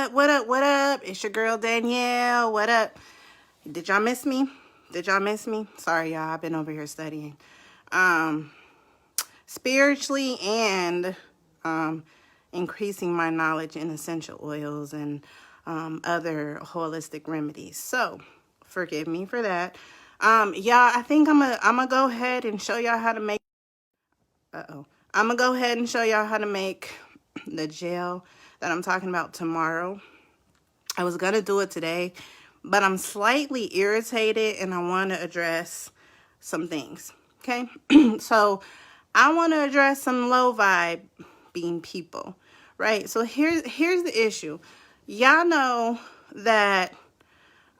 up? What up? What up? It's your girl Danielle. What up? Did y'all miss me? Did y'all miss me? Sorry, y'all. I've been over here studying. Spiritually and increasing my knowledge in essential oils and other holistic remedies. So, forgive me for that. Y'all, I think I'm gonna go ahead and show y'all how to make. I'm gonna go ahead and show y'all how to make the gel that I'm talking about tomorrow. I was gonna do it today, but I'm slightly irritated and I want to address some things. Okay, so I want to address some low vibe being people, right? So here's the issue. Y'all know that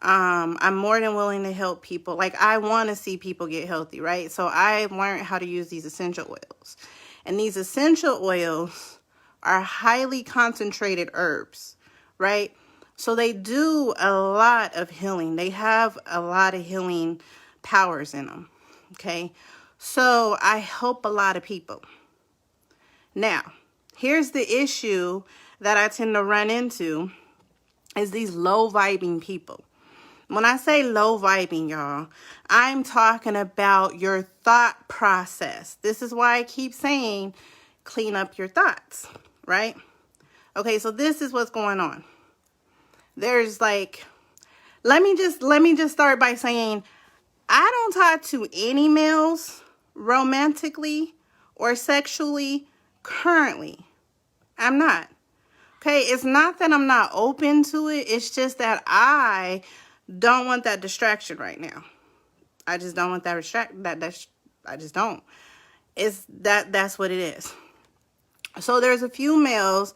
I'm more than willing to help people. Like, I want to see people get healthy, right? So I learned how to use these essential oils. And these essential oils are highly concentrated herbs, right? So they do a lot of healing. They have a lot of healing powers in them, okay? So I help a lot of people. Now, here's the issue that I tend to run into is these low vibing people. When I say low vibing, y'all, I'm talking about your thought process. This is why I keep saying clean up your thoughts, right? Okay, so this is what's going on. There's like, let me just start by saying I don't talk to any males romantically or sexually currently. I'm not. Okay, it's not that I'm not open to it. It's just that I don't want that distraction right now. I just don't want that I just don't. That's what it is. So there's a few males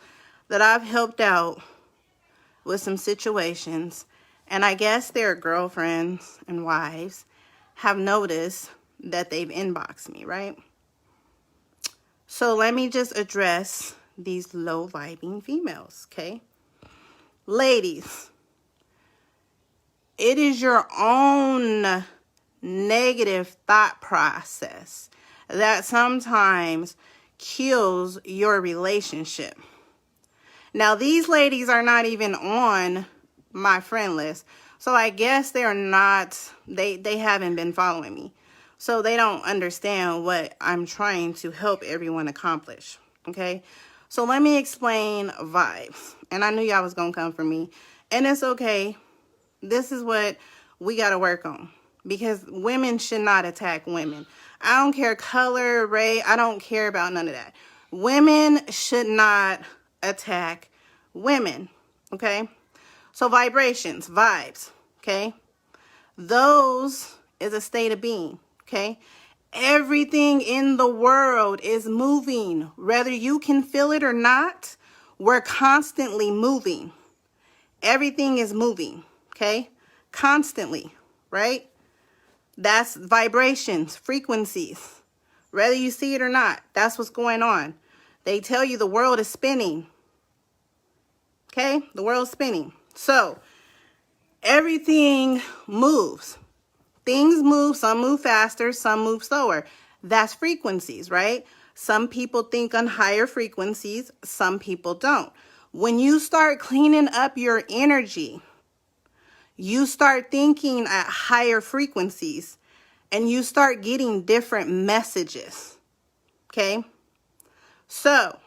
that I've helped out with some situations, and I guess their girlfriends and wives have noticed that they've inboxed me, right? So let me just address these low vibing females, okay? Ladies, it is your own negative thought process that sometimes kills your relationship. Now, these ladies are not even on my friend list, so I guess they're not, they haven't been following me. So they don't understand what I'm trying to help everyone accomplish, okay? So let me explain vibes. And I knew y'all was going to come for me, and it's okay. This is what we got to work on, because women should not attack women. I don't care color, race. I don't care about none of that. Women should not attack women, okay? So vibrations, vibes, okay? Those is a state of being, okay? Everything in the world is moving. Whether you can feel it or not, we're constantly moving. Everything is moving, okay? Constantly, right? That's vibrations, frequencies. Whether you see it or not, that's what's going on. They tell you the world is spinning. Okay? The world's spinning. So, everything moves. Things move. Some move faster. Some move slower. That's frequencies, right? Some people think on higher frequencies. Some people don't. When you start cleaning up your energy, you start thinking at higher frequencies, and you start getting different messages. Okay? So,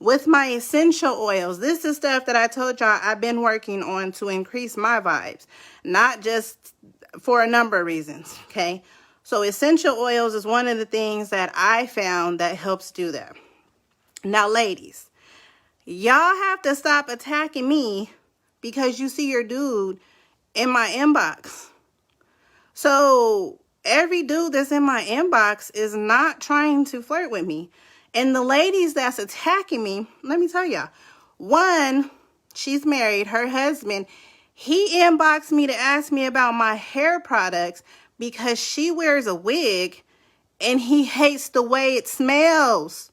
with my essential oils, this is stuff that I told y'all I've been working on to increase my vibes. Not just for a number of reasons, okay? So essential oils is one of the things that I found that helps do that. Now, ladies, y'all have to stop attacking me because you see your dude in my inbox. So every dude that's in my inbox is not trying to flirt with me. And the ladies that's attacking me, let me tell y'all. One, she's married. Her husband, he inboxed me to ask me about my hair products because she wears a wig and he hates the way it smells.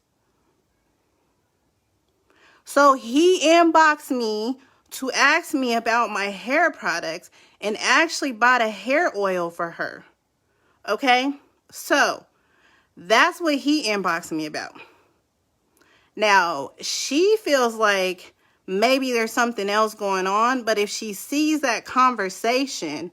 So he inboxed me to ask me about my hair products and actually bought a hair oil for her. Okay? So that's what he inboxed me about. Now, she feels like maybe there's something else going on. But if she sees that conversation,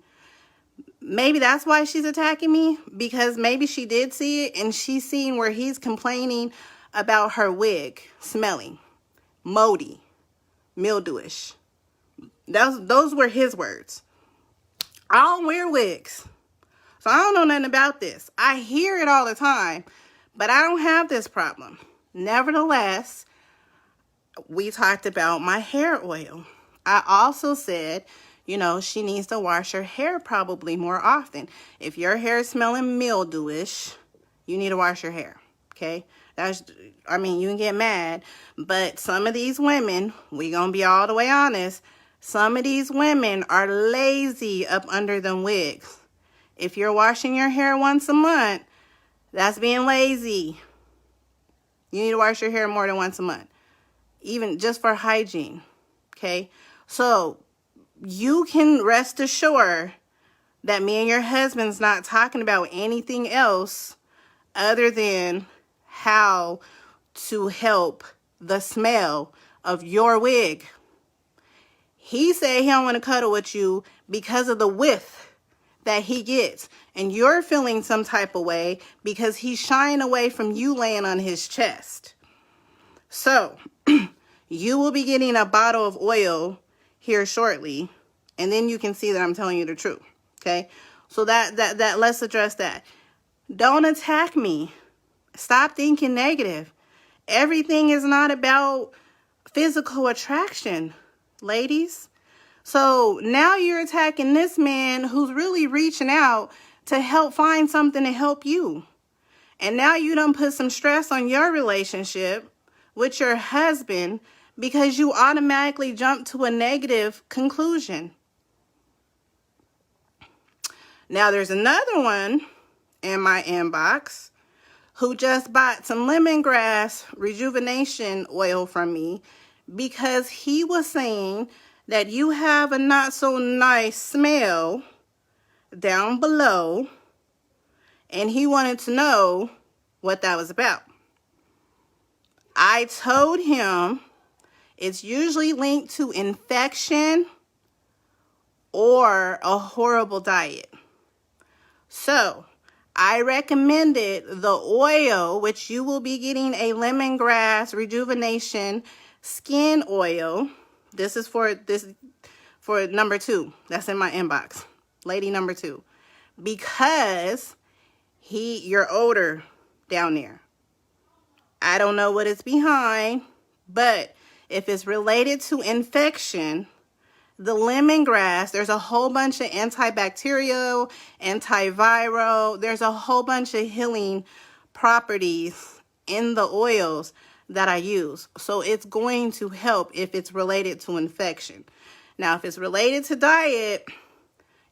maybe that's why she's attacking me, because maybe she did see it and she's seen where he's complaining about her wig smelling moldy, mildewish. Those were his words. I don't wear wigs, so I don't know nothing about this. I hear it all the time, but I don't have this problem. Nevertheless, we talked about my hair oil. I also said, she needs to wash her hair probably more often. If your hair is smelling mildewish, you need to wash your hair, okay? You can get mad, but some of these women, we gonna be all the way honest, some of these women are lazy up under them wigs. If you're washing your hair once a month, that's being lazy. You need to wash your hair more than once a month, even just for hygiene, okay? So you can rest assured that me and your husband's not talking about anything else other than how to help the smell of your wig. He said he don't want to cuddle with you because of the whiff that he gets. And you're feeling some type of way because he's shying away from you laying on his chest. So, you will be getting a bottle of oil here shortly. And then you can see that I'm telling you the truth. Okay? So that let's address that. Don't attack me. Stop thinking negative. Everything is not about physical attraction, ladies. So now you're attacking this man who's really reaching out to help find something to help you. And now you done put some stress on your relationship with your husband because you automatically jump to a negative conclusion. Now there's another one in my inbox who just bought some lemongrass rejuvenation oil from me because he was saying that you have a not so nice smell down below, and he wanted to know what that was about. I told him it's usually linked to infection or a horrible diet. So I recommended the oil, which you will be getting a lemongrass rejuvenation skin oil. This is for number 2. That's in my inbox. Lady number 2. Because your odor down there. I don't know what it's behind, but if it's related to infection, the lemongrass, there's a whole bunch of antibacterial, antiviral, there's a whole bunch of healing properties in the oils that I use. So it's going to help if it's related to infection. Now, if it's related to diet,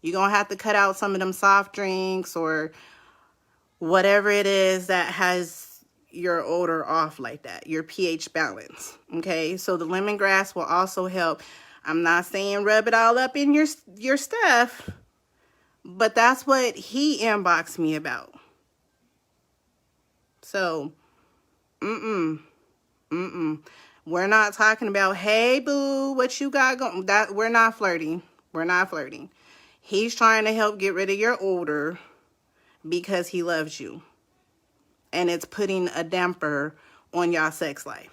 you're going to have to cut out some of them soft drinks or whatever it is that has your odor off like that, your pH balance. Okay, so the lemongrass will also help. I'm not saying rub it all up in your stuff, but that's what he inboxed me about. So, we're not talking about, hey, boo, what you got going? We're not flirting. We're not flirting. He's trying to help get rid of your odor because he loves you. And it's putting a damper on y'all sex life.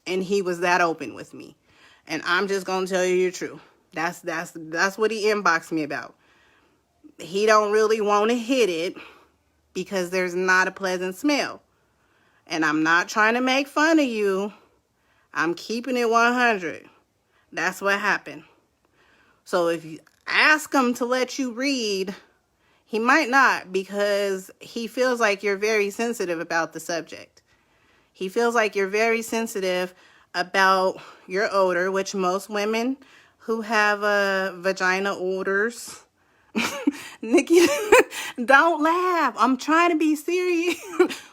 And he was that open with me. And I'm just going to tell you the truth. That's what he inboxed me about. He don't really want to hit it because there's not a pleasant smell. And I'm not trying to make fun of you. I'm keeping it 100. That's what happened. So if you ask him to let you read, he might not, because he feels like you're very sensitive about the subject. He feels like you're very sensitive about your odor, which most women who have vagina odors. Nikki, don't laugh. I'm trying to be serious.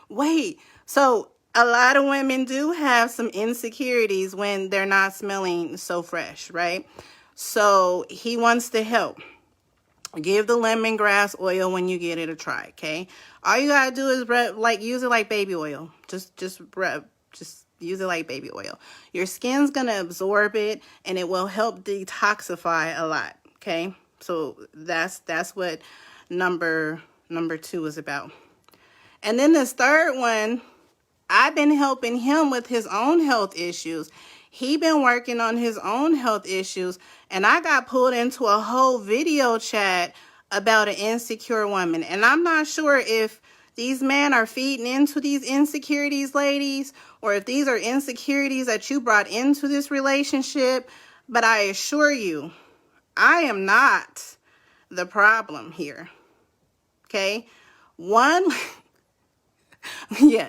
Wait. So a lot of women do have some insecurities when they're not smelling so fresh, right? So he wants to help. Give the lemongrass oil when you get it a try, okay? All you gotta do is use it like baby oil. Just rub. Just Use it like baby oil. Your skin's going to absorb it, and it will help detoxify a lot, okay? So that's what number 2 is about. And then this third one, I've been helping him with his own health issues. He been working on his own health issues, and I got pulled into a whole video chat about an insecure woman. And I'm not sure if these men are feeding into these insecurities, ladies, or if these are insecurities that you brought into this relationship. But I assure you, I am not the problem here. Okay? One,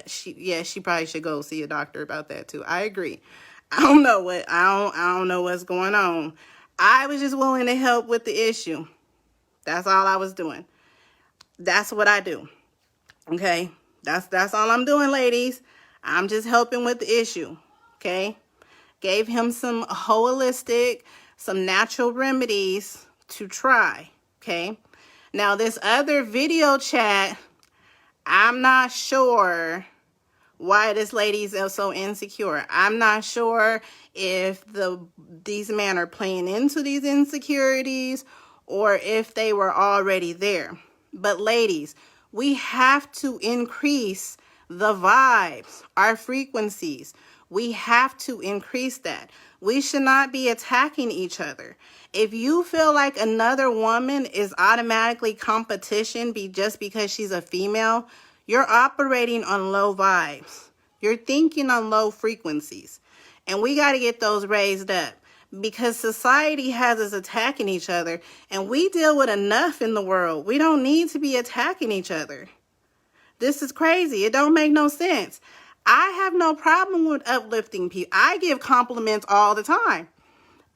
she probably should go see a doctor about that too. I agree. I don't know what's going on. I was just willing to help with the issue. That's all I was doing. That's what I do. Okay? That's all I'm doing, ladies. I'm just helping with the issue. Okay? Gave him some holistic, some natural remedies to try. Okay? Now this other video chat, I'm not sure why this lady's so insecure. I'm not sure if these men are playing into these insecurities or if they were already there. But ladies, we have to increase the vibes, our frequencies. We have to increase that. We should not be attacking each other. If you feel like another woman is automatically competition just because she's a female, you're operating on low vibes. You're thinking on low frequencies. And we got to get those raised up because society has us attacking each other, and we deal with enough in the world. We don't need to be attacking each other. This is crazy. It don't make no sense. I have no problem with uplifting people. I give compliments all the time.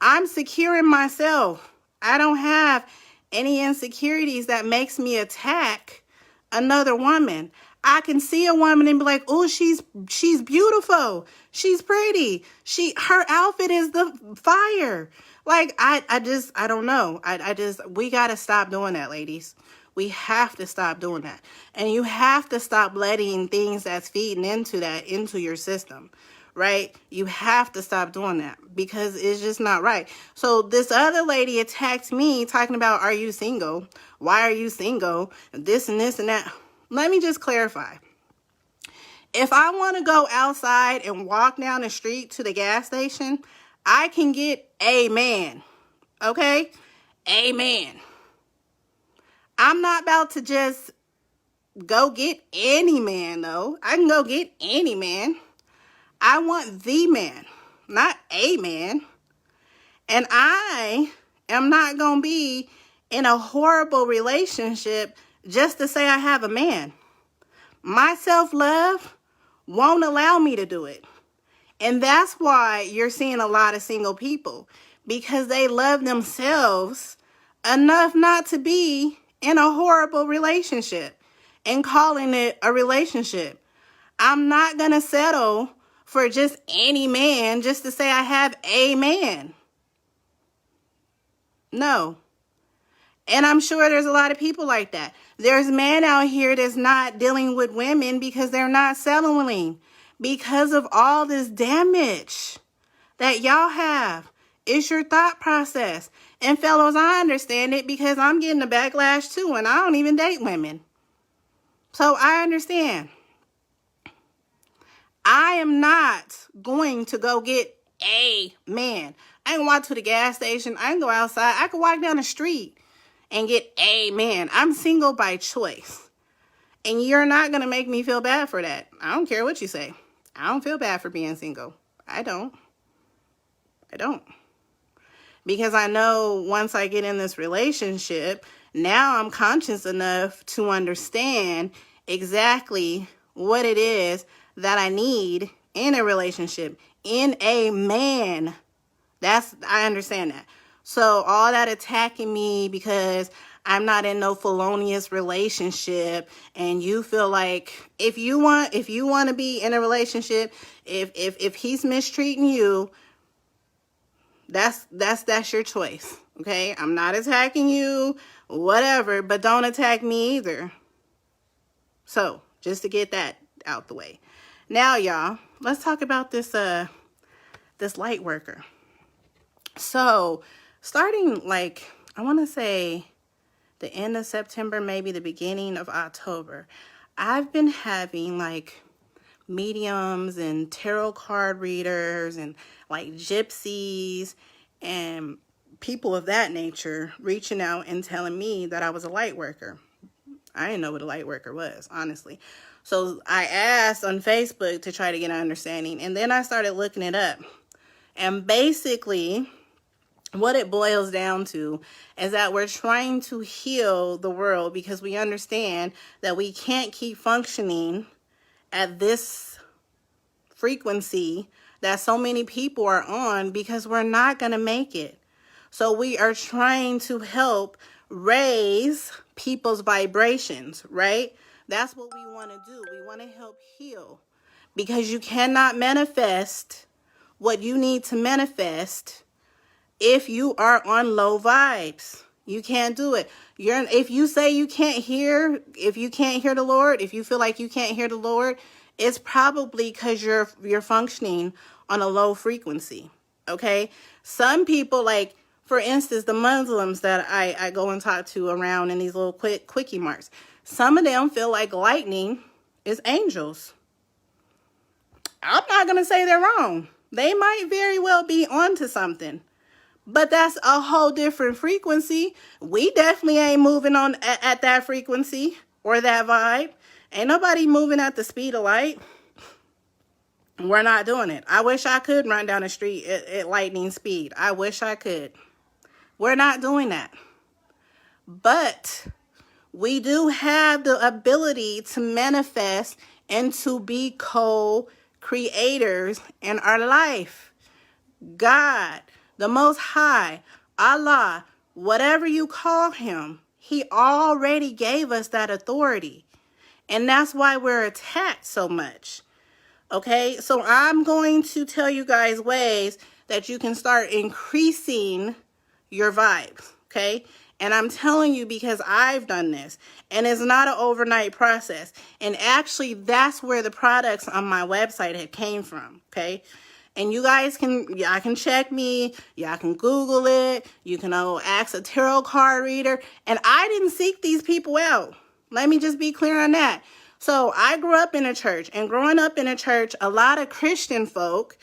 I'm secure in myself. I don't have any insecurities that makes me attack another woman. I can see a woman and be like, oh, she's beautiful. She's pretty. Her outfit is the fire. Like, I don't know. We got to stop doing that, ladies. We have to stop doing that. And you have to stop letting things that's feeding into your system, right? You have to stop doing that because it's just not right. So this other lady attacked me talking about, are you single? Why are you single? This and this and that. Let me just clarify. If I want to go outside and walk down the street to the gas station, I can get a man. Okay? A man. I'm not about to just go get any man, though. I can go get any man. I want the man, not a man. And I am not going to be in a horrible relationship just to say I have a man. My self-love won't allow me to do it. And that's why you're seeing a lot of single people, because they love themselves enough not to be in a horrible relationship and calling it a relationship. I'm not going to settle for just any man just to say I have a man. No. And I'm sure there's a lot of people like that. There's men out here that's not dealing with women because they're not settling because of all this damage that y'all have. It's your thought process. And fellows, I understand it because I'm getting a backlash too, and I don't even date women. So I understand. I am not going to go get a man. I can walk to the gas station. I can go outside. I can walk down the street and get a man. I'm single by choice. And you're not going to make me feel bad for that. I don't care what you say. I don't feel bad for being single. I don't. Because I know once I get in this relationship, now I'm conscious enough to understand exactly what it is that I need in a relationship, in a man. I understand that. So all that attacking me because I'm not in no felonious relationship, and you feel like if you want to be in a relationship, if he's mistreating you, that's your choice. Okay? I'm not attacking you, whatever, but don't attack me either. So, just to get that out the way. Now, y'all, let's talk about this light worker. So, starting like, I want to say the end of September, maybe the beginning of October, I've been having like mediums and tarot card readers and like gypsies and people of that nature reaching out and telling me that I was a light worker. I didn't know what a light worker was, honestly. So I asked on Facebook to try to get an understanding, and then I started looking it up. And basically, what it boils down to is that we're trying to heal the world because we understand that we can't keep functioning at this frequency that so many people are on because we're not going to make it. So we are trying to help raise people's vibrations, right? That's what we want to do. We want to help heal because you cannot manifest what you need to manifest if you are on low vibes. You can't do it. If you say you can't hear, if you can't hear the Lord, if you feel like you can't hear the Lord, it's probably because you're functioning on a low frequency. Okay? Some people, like, for instance, the Muslims that I go and talk to around in these little quickie marks, some of them feel like lightning is angels. I'm not going to say they're wrong. They might very well be onto something. But that's a whole different frequency. We definitely ain't moving on at that frequency or that vibe. Ain't nobody moving at the speed of light. We're not doing it. I wish I could run down the street at lightning speed. I wish I could. We're not doing that. But we do have the ability to manifest and to be co-creators in our life. God, the Most High, Allah, whatever you call him, he already gave us that authority. And that's why we're attacked so much. Okay, so I'm going to tell you guys ways that you can start increasing your vibes. Okay, and I'm telling you because I've done this, and it's not an overnight process. And actually, that's where the products on my website have came from. Okay. And you guys y'all can check me, y'all can Google it, you can ask a tarot card reader, and I didn't seek these people out. Let me just be clear on that. So I grew up in a church, and growing up in a church, a lot of Christian folk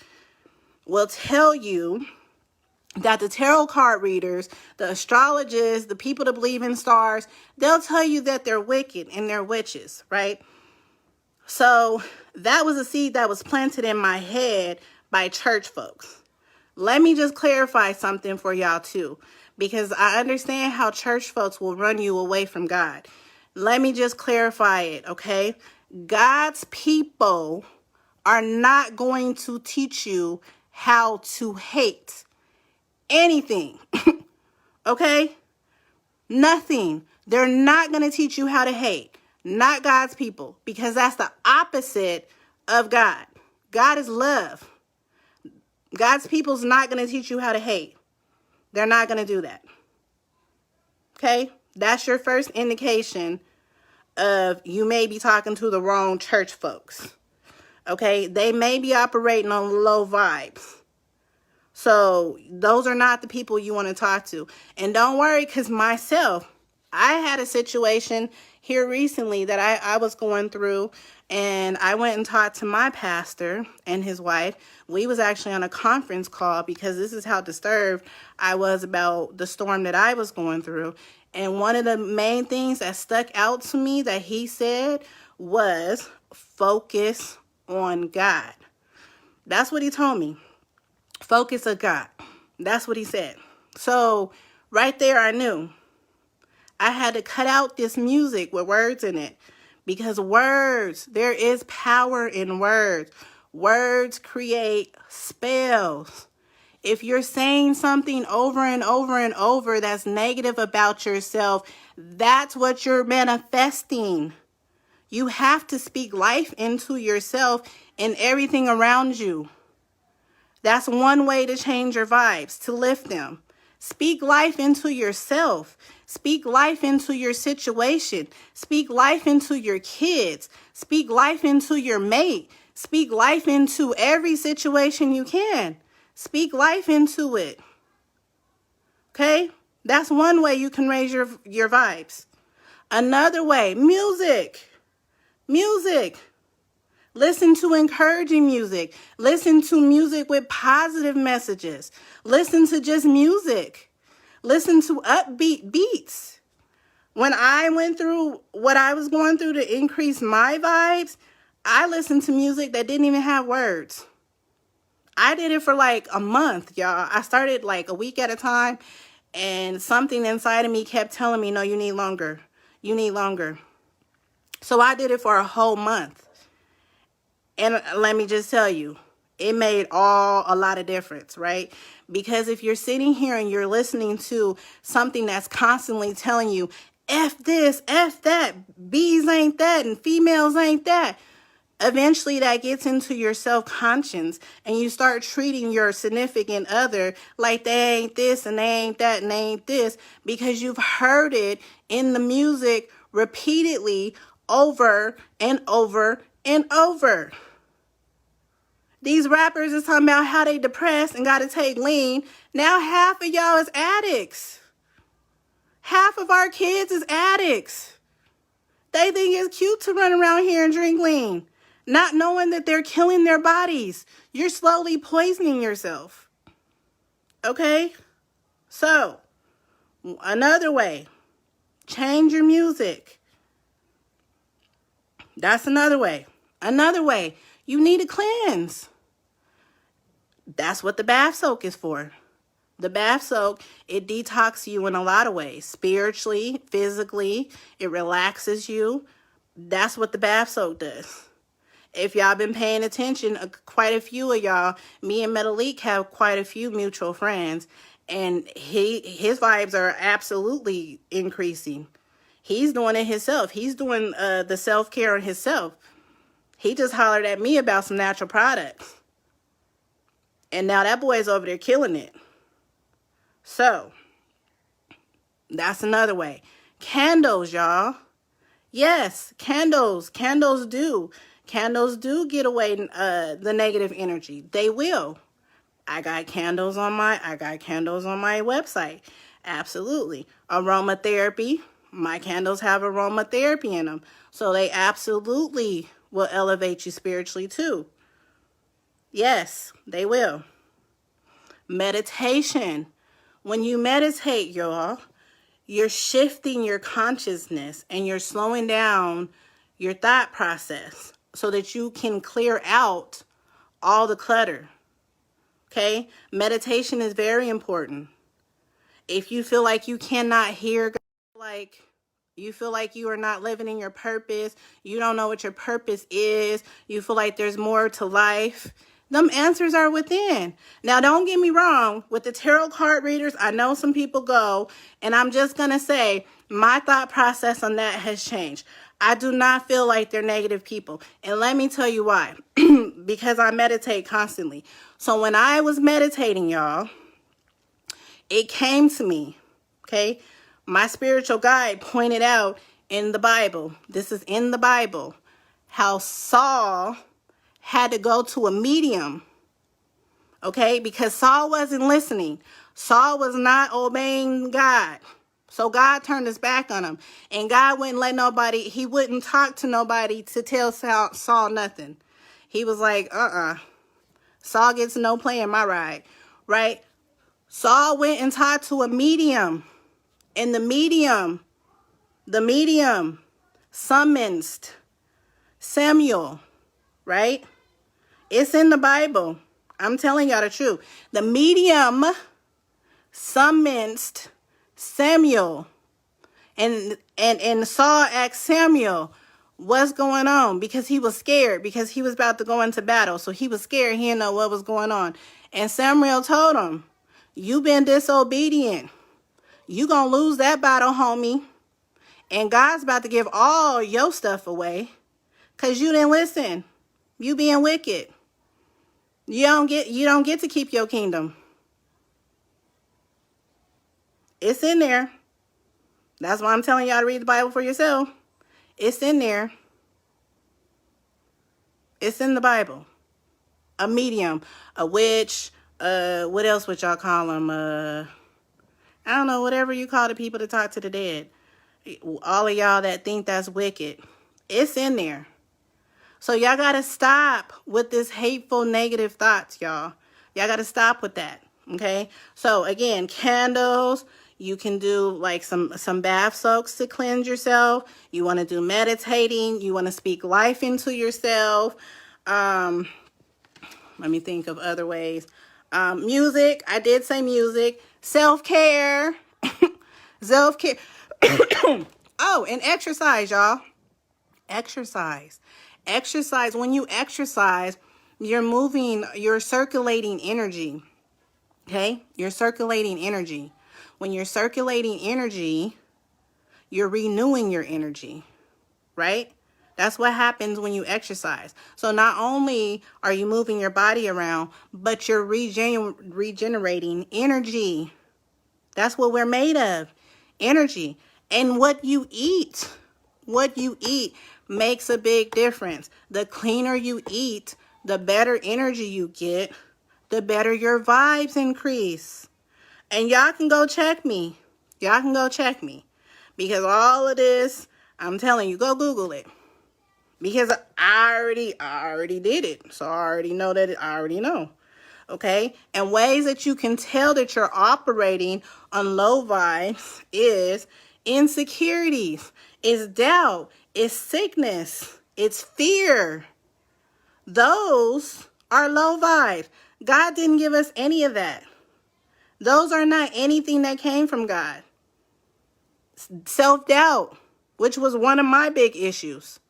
will tell you that the tarot card readers, the astrologists, the people that believe in stars, they'll tell you that they're wicked and they're witches, right? So that was a seed that was planted in my head by church folks. Let me just clarify something for y'all too, because I understand how church folks will run you away from God. Let me just clarify it, okay? God's people are not going to teach you how to hate anything, okay? Nothing. They're not going to teach you how to hate. Not God's people, because that's the opposite of God. God is love. God's people's not going to teach you how to hate. They're not going to do that. Okay? That's your first indication of you may be talking to the wrong church folks. Okay? They may be operating on low vibes. So those are not the people you want to talk to. And don't worry, because myself, I had a situation here recently that I was going through, and I went and talked to my pastor and his wife. We was actually on a conference call because this is how disturbed I was about the storm that I was going through. And one of the main things that stuck out to me that he said was focus on God. That's what he told me. Focus on God. That's what he said. So right there, I knew I had to cut out this music with words in it, because words, there is power in words. Words create spells. If you're saying something over and over and over that's negative about yourself, that's what you're manifesting. You have to speak life into yourself and everything around you. That's one way to change your vibes, to lift them. Speak life into yourself. Speak life into your situation. Speak life into your kids. Speak life into your mate. Speak life into every situation you can. Speak life into it. Okay? That's one way you can raise your vibes. Another way, music. Music. Listen to encouraging music. Listen to music with positive messages. Listen to just music. Listen to upbeat beats. When I went through what I was going through to increase my vibes, I listened to music that didn't even have words. I did it for like a month, y'all. I started like a week at a time, and something inside of me kept telling me, no, you need longer. You need longer. So I did it for a whole month. And let me just tell you, it made a lot of difference, right? Because if you're sitting here and you're listening to something that's constantly telling you, F this, F that, bees ain't that, and females ain't that, eventually that gets into your self-conscious, and you start treating your significant other like they ain't this and they ain't that and they ain't this, because you've heard it in the music repeatedly over and over and over. These rappers is talking about how they depressed and got to take lean. Now half of y'all is addicts. Half of our kids is addicts. They think it's cute to run around here and drink lean, not knowing that they're killing their bodies. You're slowly poisoning yourself. Okay? So, another way, change your music. That's another way. Another way, you need to cleanse. That's what the bath soak is for. The bath soak, it detoxes you in a lot of ways. Spiritually, physically, it relaxes you. That's what the bath soak does. If y'all been paying attention, quite a few of y'all, me and Metalik have quite a few mutual friends, and his vibes are absolutely increasing. He's doing it himself. He's doing the self-care on himself. He just hollered at me about some natural products. And now that boy's over there killing it. So, that's another way. Candles, y'all. Yes, candles. Candles do get away the negative energy. They will. I got candles on my website. Absolutely. Aromatherapy. My candles have aromatherapy in them. So they absolutely will elevate you spiritually too. Yes, they will. Meditation. When you meditate, y'all, you're shifting your consciousness and you're slowing down your thought process so that you can clear out all the clutter. Okay? Meditation is very important. If you feel like you cannot hear God, like you feel like you are not living in your purpose, you don't know what your purpose is, you feel like there's more to life, them answers are within. Now, don't get me wrong. With the tarot card readers, I know some people go, and I'm just going to say my thought process on that has changed. I do not feel like they're negative people. And let me tell you why. Because I meditate constantly. So when I was meditating, y'all, it came to me, okay? My spiritual guide pointed out in the Bible, this is in the Bible, how Saul had to go to a medium, okay? Because Saul wasn't listening. Saul was not obeying God. So God turned his back on him. And God wouldn't let nobody, he wouldn't talk to nobody to tell Saul nothing. He was like, Saul gets no play in my ride, right? Saul went and talked to a medium. And the medium summoned Samuel, right? It's in the Bible. I'm telling y'all the truth. The medium summoned Samuel. And Saul asked Samuel, what's going on? Because he was scared, because he was about to go into battle. So he was scared. He didn't know what was going on. And Samuel told him, you've been disobedient. You gonna lose that battle, homie. And God's about to give all your stuff away because you didn't listen. You being wicked. You don't get to keep your kingdom. It's in there. That's why I'm telling y'all to read the Bible for yourself. It's in there. It's in the Bible. A medium, a witch, what else would y'all call them? I don't know, whatever you call the people that talk to the dead. All of y'all that think that's wicked. It's in there. So y'all got to stop with this hateful, negative thoughts, y'all. Y'all got to stop with that, okay? So, again, candles. You can do, like, some bath soaks to cleanse yourself. You want to do meditating. You want to speak life into yourself. Let me think of other ways. Music. I did say music. Self-care. Self-care. Oh, and exercise, y'all. Exercise. Exercise. When you exercise, you're moving, you're circulating energy. Okay? You're circulating energy. When you're circulating energy, you're renewing your energy. Right? That's what happens when you exercise. So not only are you moving your body around, but you're regenerating energy. That's what we're made of. Energy. And what you eat makes a big difference. The cleaner you eat, the better energy you get, the better your vibes increase. And y'all can go check me. Y'all can go check me. Because all of this, I'm telling you, go Google it. Because I already did it. So I already know that I already know. Okay? And ways that you can tell that you're operating on low vibes is insecurities, is doubt, is sickness, it's fear. Those are low vibes. God didn't give us any of that. Those are not anything that came from God. Self-doubt, which was one of my big issues.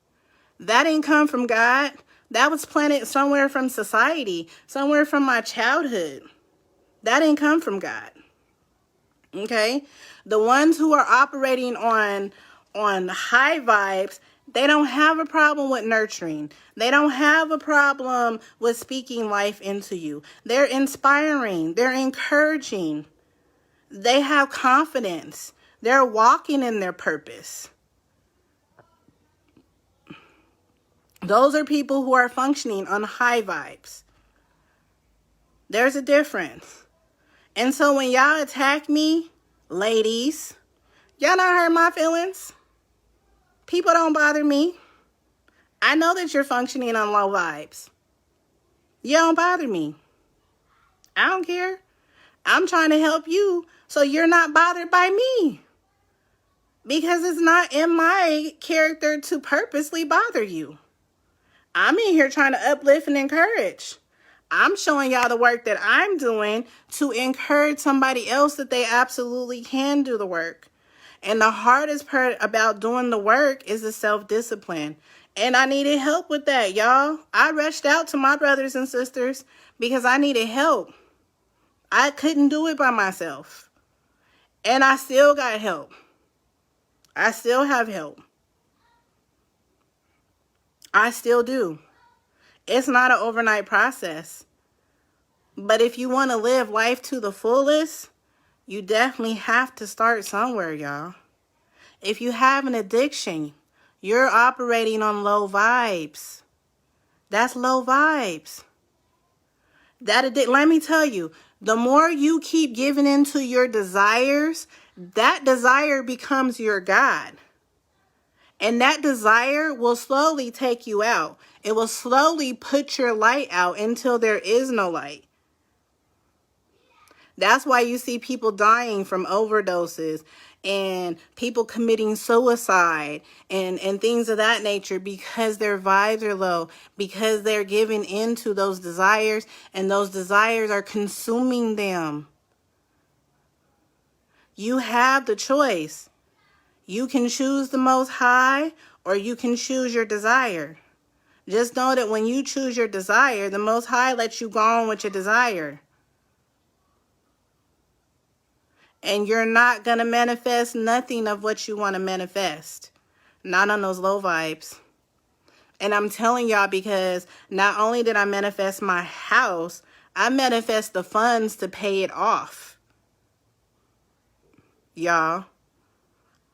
That didn't come from God. That was planted somewhere from society, somewhere from my childhood. That didn't come from God. Okay? The ones who are operating on high vibes, they don't have a problem with nurturing. They don't have a problem with speaking life into you. They're inspiring. They're encouraging. They have confidence. They're walking in their purpose. Those are people who are functioning on high vibes. There's a difference. And so when y'all attack me, ladies, y'all not hurt my feelings. People don't bother me. I know that you're functioning on low vibes. You don't bother me. I don't care. I'm trying to help you so you're not bothered by me. Because it's not in my character to purposely bother you. I'm in here trying to uplift and encourage. I'm showing y'all the work that I'm doing to encourage somebody else that they absolutely can do the work. And the hardest part about doing the work is the self-discipline. And I needed help with that, y'all. I rushed out to my brothers and sisters because I needed help. I couldn't do it by myself. And I still got help. I still have help. I still do. It's not an overnight process. But if you want to live life to the fullest, you definitely have to start somewhere, y'all. If you have an addiction, you're operating on low vibes. That's low vibes. Let me tell you, the more you keep giving into your desires, that desire becomes your God. And that desire will slowly take you out. It will slowly put your light out until there is no light. That's why you see people dying from overdoses and people committing suicide and things of that nature because their vibes are low, because they're giving into those desires and those desires are consuming them. You have the choice. You can choose the Most High or you can choose your desire. Just know that when you choose your desire, the Most High lets you go on with your desire. And you're not going to manifest nothing of what you want to manifest. Not on those low vibes. And I'm telling y'all because not only did I manifest my house, I manifest the funds to pay it off. Y'all.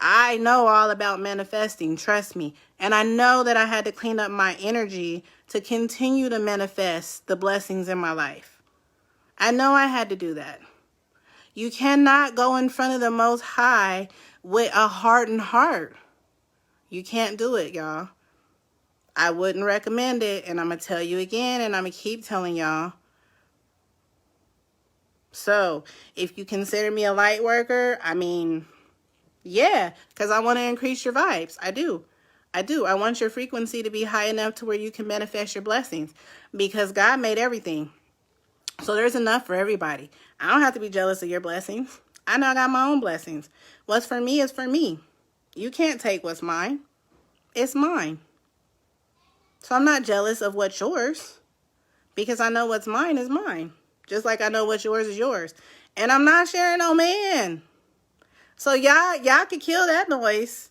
I know all about manifesting, trust me. And I know that I had to clean up my energy to continue to manifest the blessings in my life. I know I had to do that. You cannot go in front of the Most High with a hardened heart. You can't do it, y'all. I wouldn't recommend it, and I'm going to tell you again, and I'm going to keep telling y'all. So, if you consider me a light worker, I mean, yeah, because I want to increase your vibes. I do. I want your frequency to be high enough to where you can manifest your blessings, because God made everything. So there's enough for everybody. I don't have to be jealous of your blessings. I know I got my own blessings. What's for me is for me. You can't take what's mine. It's mine. So I'm not jealous of what's yours, because I know what's mine is mine. Just like I know what's yours is yours. And I'm not sharing no man. So y'all can kill that noise.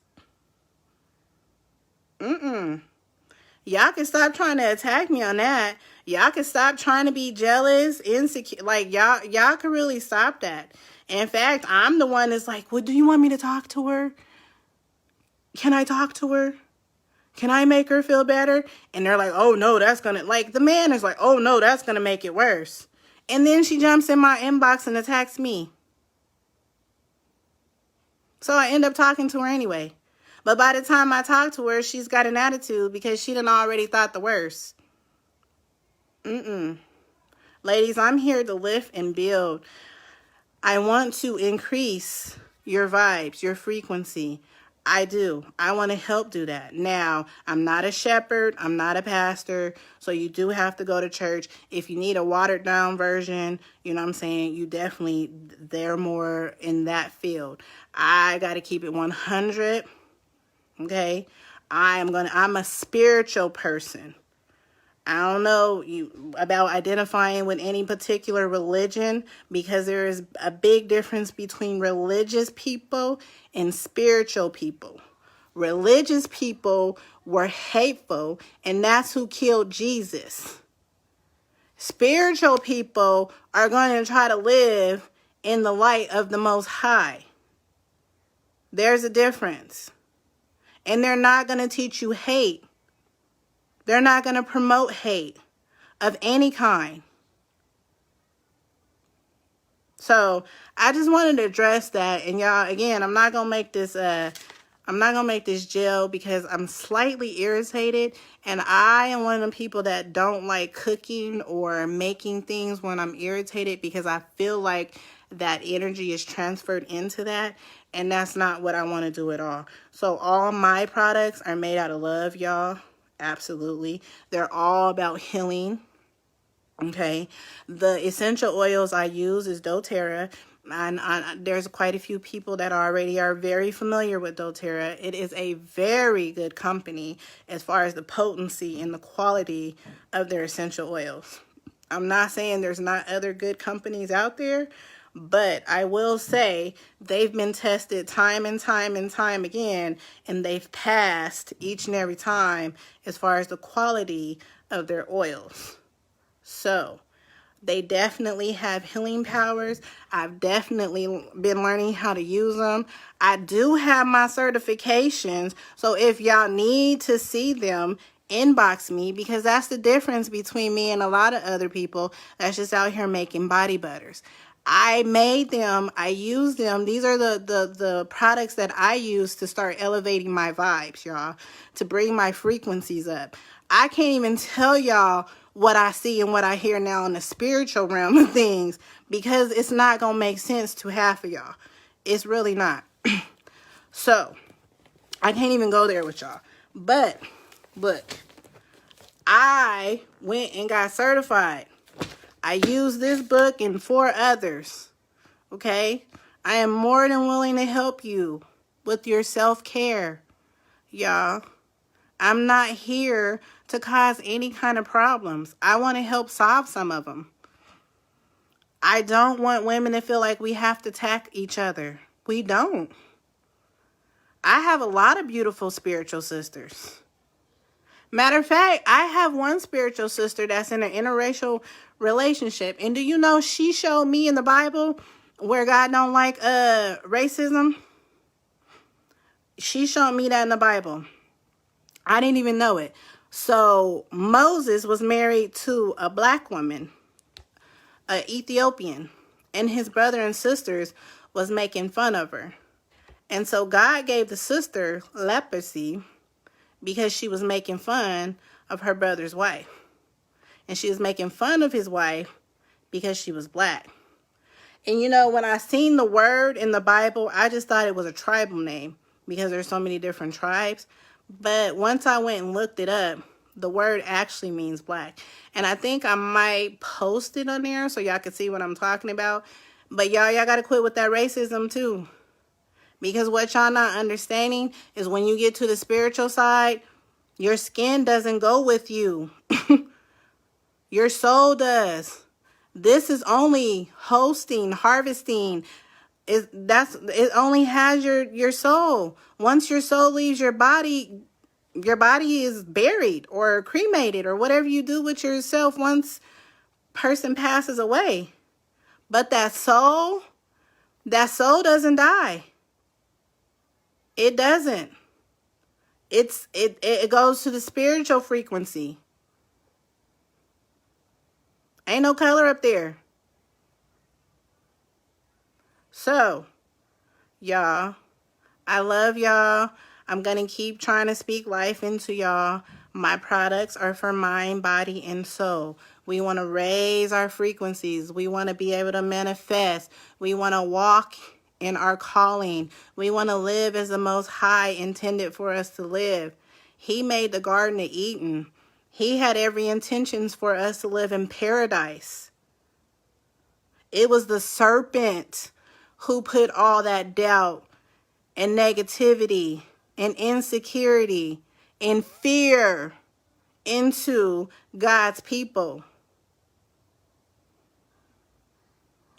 Y'all can stop trying to attack me on that. Y'all can stop trying to be jealous, insecure. Like, y'all can really stop that. In fact, I'm the one that's like, well, do you want me to talk to her? Can I talk to her? Can I make her feel better? And they're like, oh, no, that's going to, like, the man is like, oh, no, that's going to make it worse. And then she jumps in my inbox and attacks me. So I end up talking to her anyway. But by the time I talk to her, she's got an attitude because she done already thought the worst. Ladies, I'm here to lift and build. I want to increase your vibes, your frequency. I do. I want to help do that. Now, I'm not a shepherd. I'm not a pastor. So you do have to go to church. If you need a watered down version, you know what I'm saying? You definitely, they're more in that field. I got to keep it 100. Okay. I'm a spiritual person. I don't know about identifying with any particular religion, because there is a big difference between religious people and spiritual people. Religious people were hateful, and that's who killed Jesus. Spiritual people are going to try to live in the light of the Most High. There's a difference. And they're not going to teach you hate. They're not going to promote hate of any kind. So I just wanted to address that. And y'all, again, I'm not going to make this jail, because I'm slightly irritated. And I am one of the people that don't like cooking or making things when I'm irritated, because I feel like that energy is transferred into that. And that's not what I want to do at all. So all my products are made out of love, y'all. Absolutely. They're all about healing. Okay. The essential oils I use is doTERRA. And there's quite a few people that already are very familiar with doTERRA. It is a very good company as far as the potency and the quality of their essential oils. I'm not saying there's not other good companies out there, but I will say they've been tested time and time and time again, and they've passed each and every time as far as the quality of their oils. So they definitely have healing powers. I've definitely been learning how to use them. I do have my certifications, so if y'all need to see them, inbox me, because that's the difference between me and a lot of other people that's just out here making body butters. I made them, I use them. These are the products that I use to start elevating my vibes, y'all, to bring my frequencies up. I can't even tell y'all what I see and what I hear now in the spiritual realm of things, because it's not going to make sense to half of y'all. It's really not. So, I can't even go there with y'all. But, look, I went and got certified. I used this book and 4 others. Okay? I am more than willing to help you with your self-care, y'all. I'm not here to cause any kind of problems. I want to help solve some of them. I don't want women to feel like we have to attack each other. We don't. I have a lot of beautiful spiritual sisters. Matter of fact, I have one spiritual sister that's in an interracial relationship. And do you know she showed me in the Bible where God don't like racism? She showed me that in the Bible. I didn't even know it. So Moses was married to a black woman, an Ethiopian, and his brother and sisters was making fun of her. And so God gave the sister leprosy because she was making fun of her brother's wife. And she was making fun of his wife because she was black. And you know, when I seen the word in the Bible, I just thought it was a tribal name because there's so many different tribes. But once I went and looked it up, the word actually means black. And I think I might post it on there so y'all can see what I'm talking about. But y'all got to quit with that racism too. Because what y'all not understanding is when you get to the spiritual side, your skin doesn't go with you. Your soul does. This is only hosting, harvesting. It only has your soul. Once your soul leaves your body is buried or cremated or whatever you do with yourself once person passes away. But that soul doesn't die. It doesn't. It goes to the spiritual frequency. Ain't no color up there. So, y'all, I love y'all. I'm going to keep trying to speak life into y'all. My products are for mind, body, and soul. We want to raise our frequencies. We want to be able to manifest. We want to walk in our calling. We want to live as the Most High intended for us to live. He made the Garden of Eden. He had every intentions for us to live in paradise. It was the serpent who put all that doubt and negativity and insecurity and fear into God's people.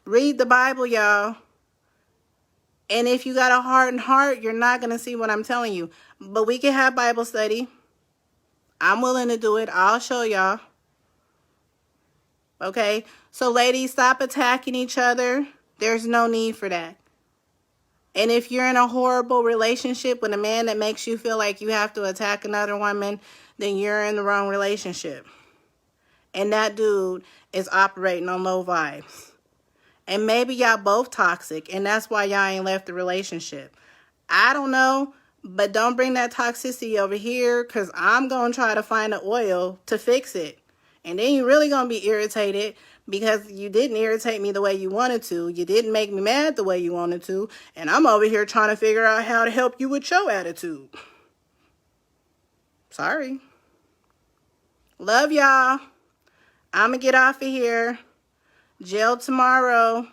Read the Bible, y'all. And if you got a hardened heart, you're not going to see what I'm telling you. But we can have Bible study. I'm willing to do it. I'll show y'all. Okay? So ladies, stop attacking each other. There's no need for that. And if you're in a horrible relationship with a man that makes you feel like you have to attack another woman, then you're in the wrong relationship. And that dude is operating on low vibes. And maybe y'all both toxic, and that's why y'all ain't left the relationship. I don't know, but don't bring that toxicity over here, because I'm going to try to find the oil to fix it. And then you're really going to be irritated because you didn't irritate me the way you wanted to. You didn't make me mad the way you wanted to. And I'm over here trying to figure out how to help you with your attitude. Sorry. Love y'all. I'm going to get off of here. Jail tomorrow.